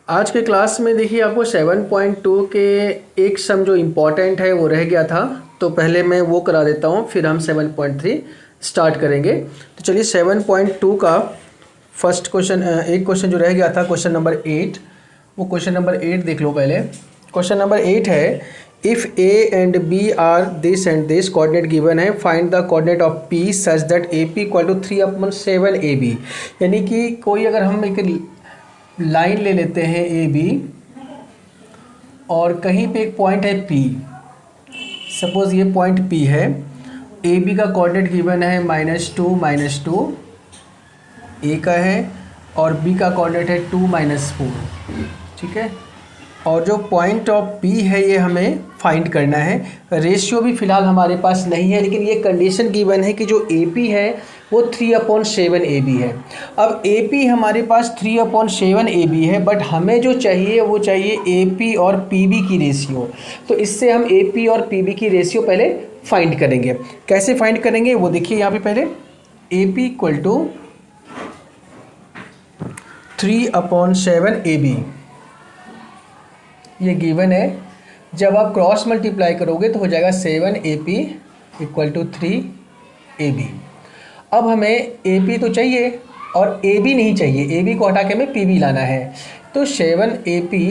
आज के क्लास में देखिए आपको 7.2 के एक सम जो इम्पोर्टेंट है वो रह गया था, तो पहले मैं वो करा देता हूँ, फिर हम 7.3 स्टार्ट करेंगे। तो चलिए 7.2 का फर्स्ट क्वेश्चन, एक क्वेश्चन जो रह गया था क्वेश्चन नंबर 8, वो क्वेश्चन नंबर 8 देख लो पहले। क्वेश्चन नंबर 8 है, if A and B are this and this coordinate given है, find the coordinate of P such that A P equal to 3/7 A B. यानी कि कोई अगर हम एक लाइन ले लेते हैं ए बी और कहीं पे एक पॉइंट है पी, सपोज ये पॉइंट पी है, ए बी का कोऑर्डिनेट गिवन है -2 ए का है और बी का कोऑर्डिनेट है 2 -4, ठीक है। और जो पॉइंट ऑफ पी है ये हमें फाइंड करना है। रेशियो भी फ़िलहाल हमारे पास नहीं है, लेकिन ये कंडीशन गिवन है कि जो ए पी है वो 3/7 ए बी है। अब ए पी हमारे पास 3/7 ए बी है, बट हमें जो चाहिए वो चाहिए ए पी और पी बी की रेशियो। तो इससे हम ए पी और पी बी की रेशियो पहले फाइंड करेंगे। कैसे फाइंड करेंगे वो देखिए यहाँ पे। पहले A P equal to 3/7 A B ये गिवन है। जब आप क्रॉस मल्टीप्लाई करोगे तो हो जाएगा 7 A P equal to 3 A B. अब हमें ए पी तो चाहिए और ए बी नहीं चाहिए, ए बी को हटा के हमें पी बी लाना है। तो 7 A P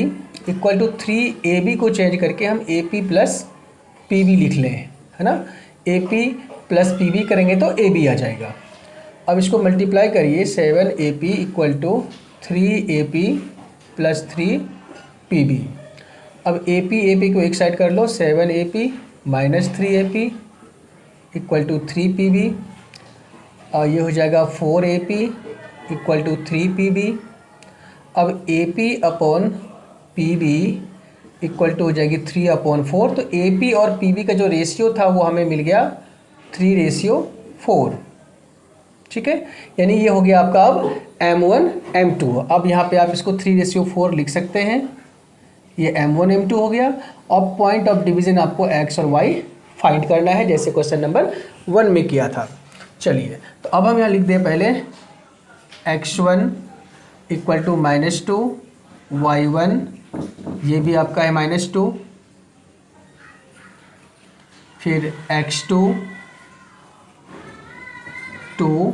equal to 3 A B को चेंज करके हम A P plus P B लिख लें, है ना। A P plus P B करेंगे तो ए बी आ जाएगा। अब इसको मल्टीप्लाई करिए, 7 A P equal to 3 A P plus 3 P B. अब ए पी को एक साइड कर लो, 7 A P minus 3 A P equal to 3 P B, और ये हो जाएगा 4 A P equal to 3 P B. अब A P upon P B equal to हो जाएगी 3/4। तो ए पी और पी बी का जो रेशियो था वो हमें मिल गया 3/4, ठीक है। यानी ये हो गया आपका अब M1 M2। अब यहाँ पे आप इसको 3/4 लिख सकते हैं, ये M1 M2 हो गया। अब पॉइंट ऑफ डिवीज़न आपको X और Y फाइंड करना है, जैसे क्वेश्चन नंबर 1 में किया था। चलिए, तो अब हम यहाँ लिख दें पहले x1 इक्वल टू -2, y1 ये भी आपका है -2, फिर x2 2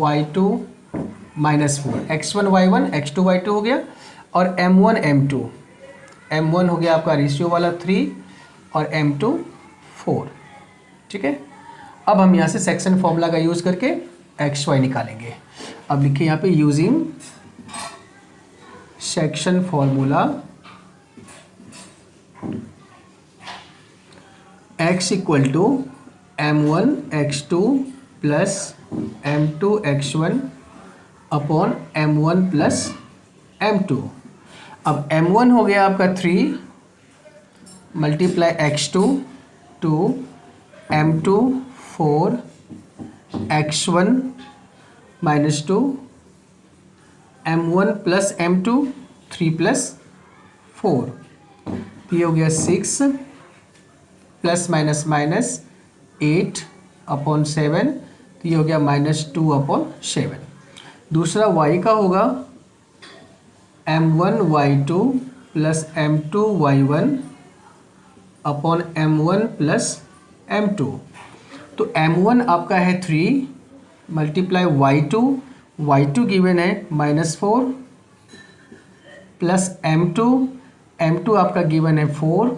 y2 -4, x1 y1 x2 y2 हो गया। और M1 M2, M1 हो गया आपका रेशियो वाला 3 और M2 4, ठीक है। अब हम यहाँ से सेक्शन फॉर्मूला का यूज़ करके XY निकालेंगे। अब लिखिए यहाँ पे using section formula X equal to M1 X2 plus M2 X1 upon M1 plus M2। अब M1 हो गया आपका 3 multiply X2 2 M2 4 X1 -2 M1 plus M2 3 plus 4, ये हो गया 6 प्लस माइनस 8/7, तो ये हो गया -2/7। दूसरा Y का होगा M1 Y2 plus M2 Y1 upon M1 plus M2। तो M1 आपका है 3 मल्टीप्लाई Y2 गिवन है -4 प्लस M2 आपका गिवन है 4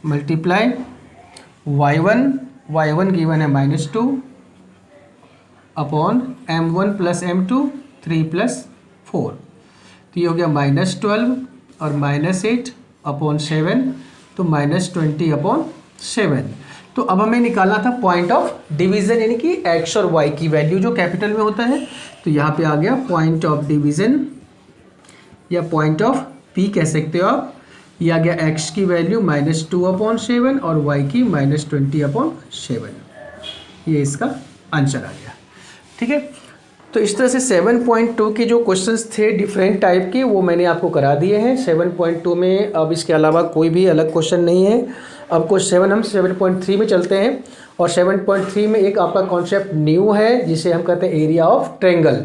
मल्टीप्लाई Y1 गिवन है -2 upon M1 plus M2 3 plus 4, तो ये हो गया -12 और -8/7, तो -20/7। तो अब हमें निकालना था पॉइंट ऑफ डिवीज़न, यानी कि X और Y की वैल्यू जो कैपिटल में होता है। तो यहाँ पे आ गया पॉइंट ऑफ डिवीज़न या पॉइंट ऑफ P कह सकते हो आप। ये आ गया X की वैल्यू -2/7 और Y की -20/7। ये इसका आंसर आ गया, ठीक है। तो इस तरह से 7.2 के जो क्वेश्चंस थे डिफरेंट टाइप के, वो मैंने आपको करा दिए हैं 7.2 में। अब इसके अलावा कोई भी अलग क्वेश्चन नहीं है। अब क्वेश्चन हम 7.3 में चलते हैं, और 7.3 में एक आपका कॉन्सेप्ट न्यू है जिसे हम कहते हैं एरिया ऑफ ट्रायंगल।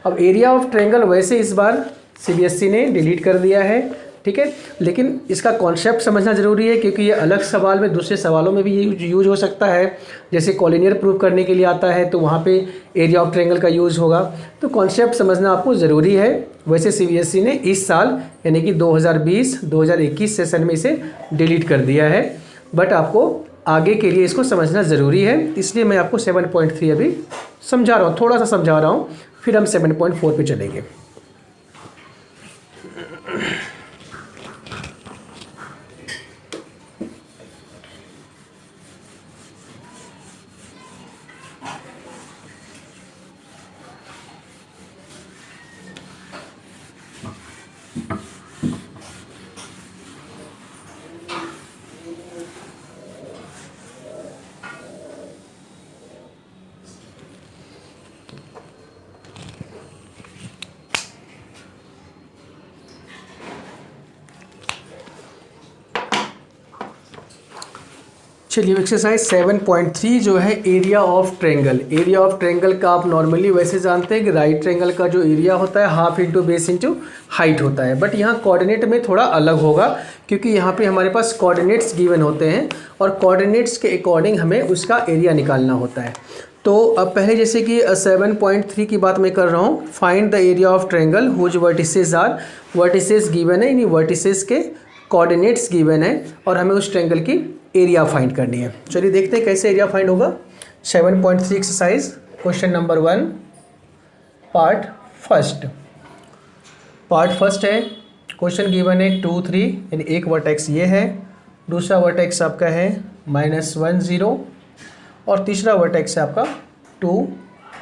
अब एरिया ऑफ ट्रायंगल वैसे इस बार सीबीएसई ने डिलीट कर दिया है, ठीक है। लेकिन इसका कॉन्सेप्ट समझना ज़रूरी है, क्योंकि ये अलग सवाल में, दूसरे सवालों में भी ये यूज हो सकता है। जैसे कॉलिनियर प्रूव करने के लिए आता है तो वहाँ पे एरिया ऑफ ट्रायंगल का यूज़ होगा, तो कॉन्सेप्ट समझना आपको ज़रूरी है। वैसे सीबीएसई ने इस साल यानी कि 2020-2021 सेशन में इसे डिलीट कर दिया है, बट आपको आगे के लिए इसको समझना ज़रूरी है, इसलिए मैं आपको 7.3 अभी समझा रहा हूँ, थोड़ा सा समझा रहा हूँ, फिर हम 7.4 पे चलेंगे। चलिए एक्सरसाइज 7.3 जो है area of triangle. Area of triangle का आप नॉर्मली वैसे जानते हैं कि राइट ट्रायंगल का जो एरिया होता है half into base into height होता है, बट यहाँ कोऑर्डिनेट में थोड़ा अलग होगा, क्योंकि यहाँ पे हमारे पास कोऑर्डिनेट्स गिवन होते हैं और कोऑर्डिनेट्स के अकॉर्डिंग हमें उसका एरिया निकालना होता है। तो अब पहले जैसे कि 7.3 की बात मैं कर रहा हूँ, find the area of triangle whose vertices are, vertices given है, यानी वर्टिसेस के कोऑर्डिनेट्स गिवन है और हमें उस ट्रायंगल की एरिया फाइंड करनी है। चलिए देखते हैं कैसे एरिया फाइंड होगा। 7.3 exercise question number 1 part first है। क्वेश्चन गिवन है 2 3, यानी एक वर्टेक्स ये है, दूसरा वर्टेक्स आपका है -1 0 और तीसरा वर्टेक्स है आपका 2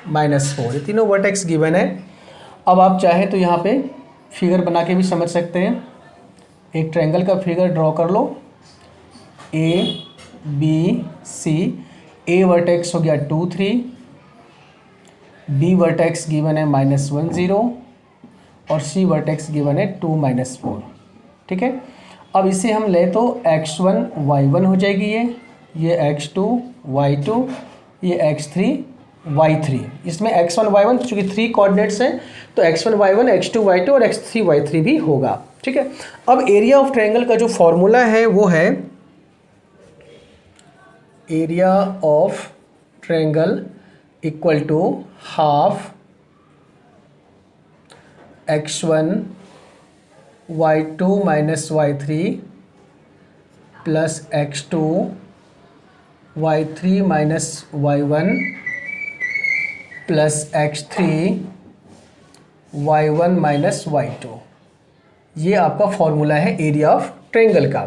-4। ये तीनों वर्टेक्स गिवन है। अब आप चाहे तो यहाँ पे फिगर बना के भी समझ सकते हैं। एक ट्रायंगल का फिगर ड्रॉ कर लो, ABC। ए वर्टेक्स हो गया 2 3, बी वर्टेक्स गिवन है -1 0 और सी वर्टेक्स गिवन है 2 -4, ठीक है। अब इसे हम ले तो x1 y1 हो जाएगी, ये x2 y2, ये x3 y3। इसमें x1 y1 चूँकि 3 कोऑर्डिनेट्स हैं तो x1 y1 x2 y2 और x3 y3 भी होगा, ठीक है। अब एरिया ऑफ ट्रायंगल का जो फॉर्मूला है वो है area of triangle equal to half x1 y2 minus y3 plus x2 y3 minus y1 plus x3 y1 minus y2। ये आपका फॉर्मूला है एरिया ऑफ ट्रायंगल का,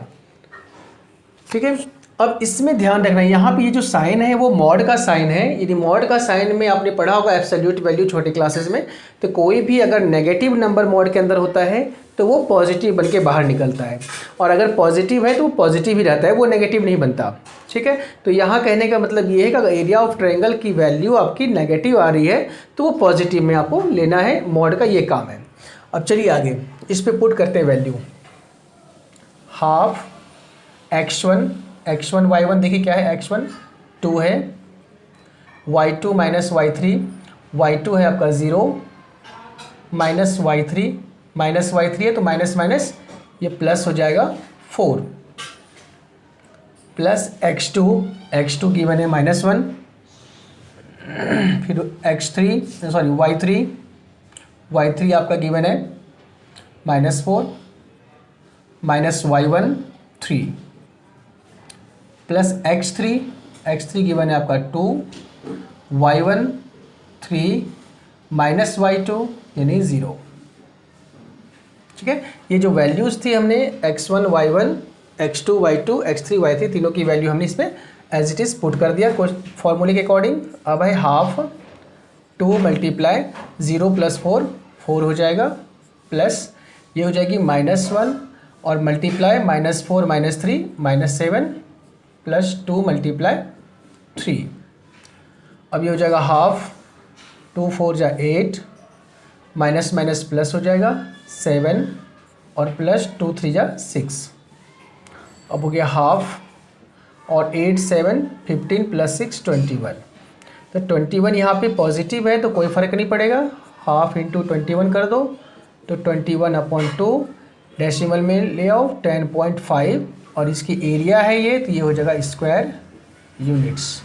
ठीक है। अब इसमें ध्यान रखना है, यहाँ पे ये जो साइन है वो मॉड का साइन है। यदि मॉड का साइन में आपने पढ़ा होगा एब्सोल्यूट वैल्यू छोटे क्लासेस में, तो कोई भी अगर नेगेटिव नंबर मॉड के अंदर होता है तो वो पॉजिटिव बन के बाहर निकलता है, और अगर पॉजिटिव है तो वो पॉजिटिव ही रहता है, वो नेगेटिव नहीं बनता, ठीक है। तो यहाँ कहने का मतलब ये है कि अगर एरिया ऑफ ट्रायंगल की वैल्यू आपकी नेगेटिव आ रही है तो वो पॉजिटिव में आपको लेना है, मॉड का ये काम है। अब चलिए आगे इस पर पुट करते हैं वैल्यू। हाफ x1 y1 देखिए क्या है, x1 2 है, y2 माइनस y3, y2 है आपका 0 माइनस y3 है तो माइनस माइनस ये प्लस हो जाएगा 4 प्लस x2 गिवन है -1, फिर y3 आपका गिवन है -4 minus y1 3 plus x3 given है आपका 2 y1 3 माइनस y2 यानी 0, ठीक है। ये जो वैल्यूज़ थी हमने x1 y1 x2 y2 x3 y3 तीनों की वैल्यू हमने इसमें एज इट इज़ पुट कर दिया फॉर्मूले के अकॉर्डिंग। अब है हाफ 2 मल्टीप्लाई 0 प्लस 4 हो जाएगा, प्लस ये हो जाएगी -1 और मल्टीप्लाई -4 -3 -7 प्लस 2 मल्टीप्लाई 3। अब ये हो जाएगा हाफ 2 4 जा 8 माइनस माइनस प्लस हो जाएगा 7 और प्लस 2 3 जा 6। अब हो गया हाफ और 8 7 15 प्लस 6 21। तो 21 यहाँ पे पॉजिटिव है तो कोई फ़र्क नहीं पड़ेगा, हाफ इंटू 21 कर दो तो 21/2 डेसिमल में ले आओ 10.5 और इसकी एरिया है ये, तो ये हो जाएगा स्क्वायर यूनिट्स।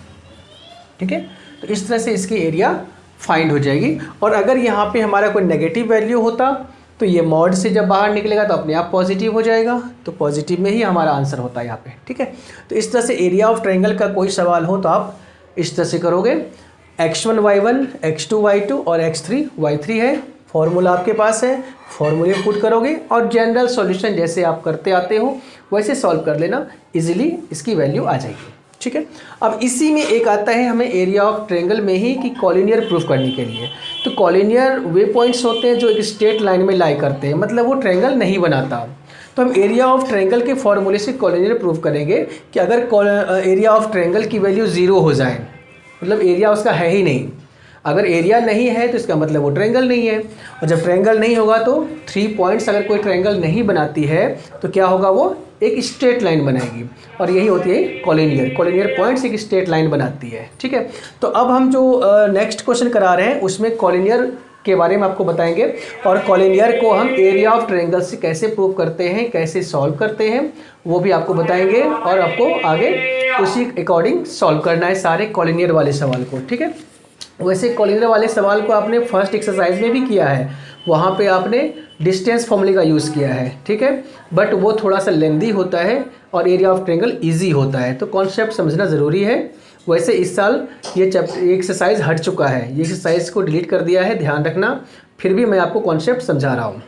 ठीक है, तो इस तरह से इसकी एरिया फाइंड हो जाएगी। और अगर यहाँ पे हमारा कोई नेगेटिव वैल्यू होता तो ये मॉड से जब बाहर निकलेगा तो अपने आप पॉजिटिव हो जाएगा, तो पॉजिटिव में ही हमारा आंसर होता है यहाँ पे। ठीक है, तो इस तरह से एरिया ऑफ ट्रायंगल का कोई सवाल हो तो आप इस तरह से करोगे। x1 y1, x2 y2 और x3 y3 है, फॉर्मूला आपके पास है, फॉर्मूले पुट करोगे और जनरल सॉल्यूशन जैसे आप करते आते हो वैसे सॉल्व कर लेना, इजीली इसकी वैल्यू आ जाएगी। ठीक है, अब इसी में एक आता है हमें एरिया ऑफ ट्रायंगल में ही कि कॉलिनियर प्रूफ करने के लिए। तो कॉलिनियर वे पॉइंट्स होते हैं जो एक स्ट्रेट लाइन में लाई करते हैं, मतलब वो ट्रायंगल नहीं बनाता। तो हम एरिया ऑफ ट्रायंगल के फॉर्मूले से कॉलिनियर प्रूफ करेंगे कि अगर एरिया ऑफ ट्रायंगल की वैल्यू 0 हो जाए, मतलब एरिया उसका है ही नहीं, अगर एरिया नहीं है तो इसका मतलब वो ट्रायंगल नहीं है। और जब ट्रायंगल नहीं होगा तो 3 पॉइंट्स अगर कोई ट्रायंगल नहीं बनाती है तो क्या होगा, वो एक स्ट्रेट लाइन बनाएगी और यही होती है कॉलिनियर। कॉलिनियर पॉइंट्स एक स्ट्रेट लाइन बनाती है। ठीक है, तो अब हम जो नेक्स्ट क्वेश्चन करा रहे हैं उसमें कॉलिनियर के बारे में आपको बताएंगे और कॉलिनियर को हम एरिया ऑफ ट्रायंगल से कैसे प्रूव करते हैं, कैसे सॉल्व करते हैं, वो भी आपको बताएंगे और आपको आगे उसी अकॉर्डिंग सॉल्व करना है सारे कॉलिनियर वाले सवाल को। ठीक है, वैसे कॉलिनियर वाले सवाल को आपने फर्स्ट एक्सरसाइज में भी किया है, वहाँ पे आपने डिस्टेंस फॉर्मूले का यूज़ किया है। ठीक है, बट वो थोड़ा सा लेंदी होता है और एरिया ऑफ ट्रायंगल इजी होता है, तो कॉन्सेप्ट समझना ज़रूरी है। वैसे इस साल ये एक्सरसाइज हट चुका है, ये एक्सरसाइज को डिलीट कर दिया है, ध्यान रखना, फिर भी मैं आपको कॉन्सेप्ट समझा रहा हूँ।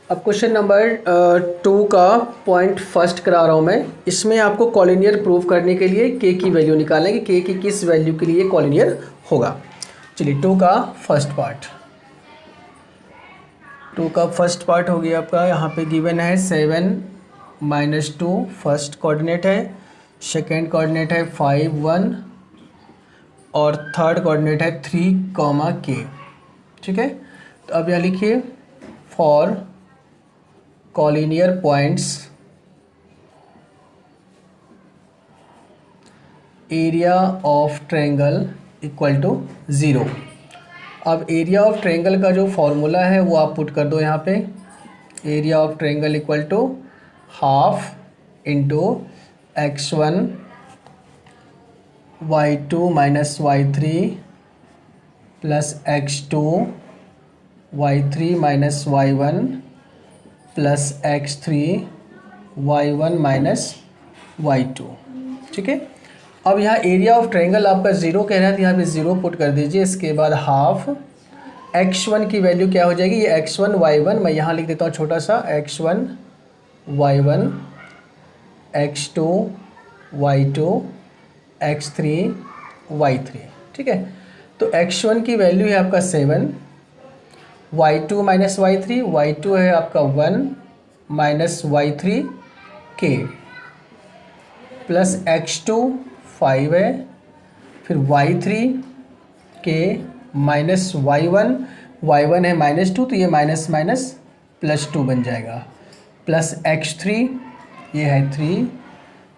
अब क्वेश्चन नंबर 2 का पॉइंट फर्स्ट करा रहा हूँ मैं। इसमें आपको कॉलिनियर प्रूव करने के लिए के की वैल्यू निकालना है कि के की किस वैल्यू के लिए कॉलिनियर होगा। चलिए 2 का फर्स्ट पार्ट हो गया आपका। यहाँ पे गिवन है 7 - 2 फर्स्ट कोऑर्डिनेट है, सेकेंड कोऑर्डिनेट है 5 1 और थर्ड कोऑर्डिनेट है 3, k। ठीक है, तो अब यहाँ लिखिए for collinear points area of triangle equal to 0। अब एरिया ऑफ ट्रायंगल का जो फॉर्मूला है वो आप पुट कर दो यहाँ पे। Area of triangle equal to half into x1 y2 minus y3 plus x2 y3 minus y1 plus x3 y1 minus y2। ठीक है, अब यहाँ एरिया ऑफ ट्रायंगल आपका 0 कह रहा है तो यहाँ पे 0 पुट कर दीजिए। इसके बाद हाफ x1 की वैल्यू क्या हो जाएगी, ये x1 y1, मैं यहाँ लिख देता हूँ छोटा सा, x1 y1 x2 y2 x3 y3। ठीक है, तो x1 की वैल्यू है आपका 7, y2 माइनस y2 है आपका 1 minus y3 k plus x2 5 है, फिर y3 k माइनस y1 है -2 तो ये माइनस माइनस प्लस 2 बन जाएगा, प्लस x3 ये है 3,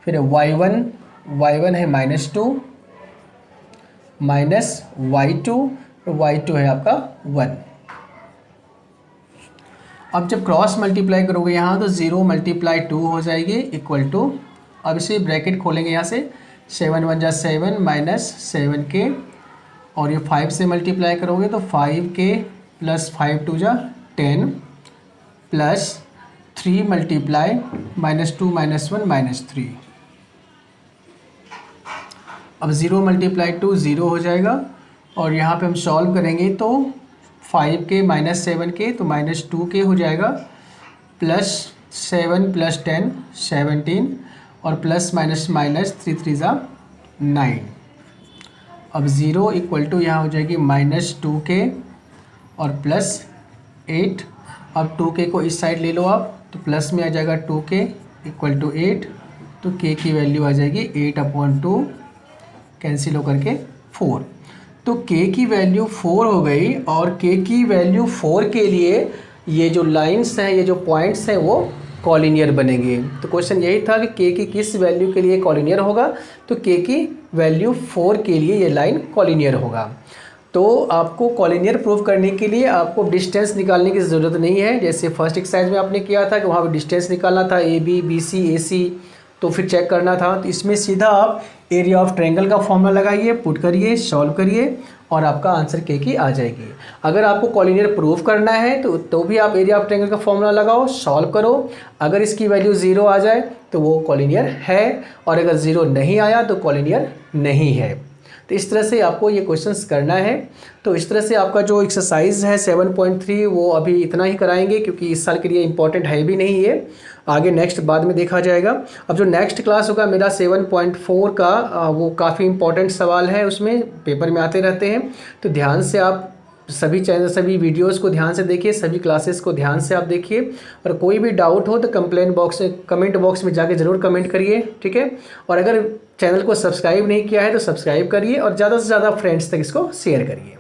फिर y1 है -2 माइनस y2 है आपका 1। अब जब क्रॉस मल्टीप्लाई करोगे यहाँ तो 0 × 2 हो जाएगी इक्वल टू, अब इसे ब्रैकेट खोलेंगे यहाँ से, 7 1 जा 7 माइनस 7k और ये 5 से मल्टीप्लाई करोगे तो 5k प्लस 5 2 जा 10 प्लस 3 मल्टीप्लाई -2 -1 -3। अब 0 × 2 0 हो जाएगा और यहाँ पे हम सॉल्व करेंगे तो 5k माइनस 7k तो -2k हो जाएगा, प्लस 7 प्लस 10 17 और प्लस माइनस माइनस 3 3 जा 9। अब 0 इक्वल टू यहाँ हो जाएगी -2k और प्लस 8। अब 2k को इस साइड ले लो आप तो प्लस में आ जाएगा 2k इक्वल टू 8, तो k की वैल्यू आ जाएगी 8/2 कैंसिल होकर के 4। तो k की वैल्यू 4 हो गई और k की वैल्यू 4 के लिए ये जो लाइंस हैं, ये जो पॉइंट्स हैं वो कॉलिनियर बनेंगे। तो क्वेश्चन यही था कि k की किस वैल्यू के लिए कॉलिनियर होगा, तो k की वैल्यू 4 के लिए ये लाइन कॉलिनियर होगा। तो आपको कॉलिनियर प्रूव करने के लिए आपको डिस्टेंस निकालने की ज़रूरत नहीं है, जैसे फर्स्ट एक्सरसाइज में आपने किया था कि वहाँ पर डिस्टेंस निकालना था ए बी बी सी ए सी, तो फिर चेक करना था। तो इसमें सीधा आप एरिया ऑफ ट्रायंगल का फॉर्मूला लगाइए, पुट करिए, सॉल्व करिए और आपका आंसर k की आ जाएगी। अगर आपको कॉलिनियर प्रूव करना है तो भी आप एरिया ऑफ ट्रायंगल का फॉर्मूला लगाओ, सॉल्व करो। अगर इसकी वैल्यू 0 आ जाए तो वो कॉलिनियर है, और अगर 0 नहीं आया तो कॉलिनियर नहीं है। तो इस तरह से आपको ये क्वेश्चंस करना है। तो इस तरह से आपका जो एक्सरसाइज है 7.3 वो अभी इतना ही कराएंगे, क्योंकि इस साल के लिए इम्पॉर्टेंट है भी नहीं ये, आगे नेक्स्ट बाद में देखा जाएगा। अब जो नेक्स्ट क्लास होगा मेरा 7.4 का, वो काफ़ी इंपॉर्टेंट सवाल है, उसमें पेपर में आते रहते हैं। तो ध्यान से आप सभी वीडियोस को ध्यान से देखिए, सभी क्लासेस को ध्यान से आप देखिए, और कोई भी डाउट हो तो कमेंट बॉक्स में जाके ज़रूर कमेंट करिए, ठीक है। और अगर चैनल को सब्सक्राइब नहीं किया है तो सब्सक्राइब करिए और ज़्यादा से ज़्यादा फ्रेंड्स तक इसको शेयर करिए।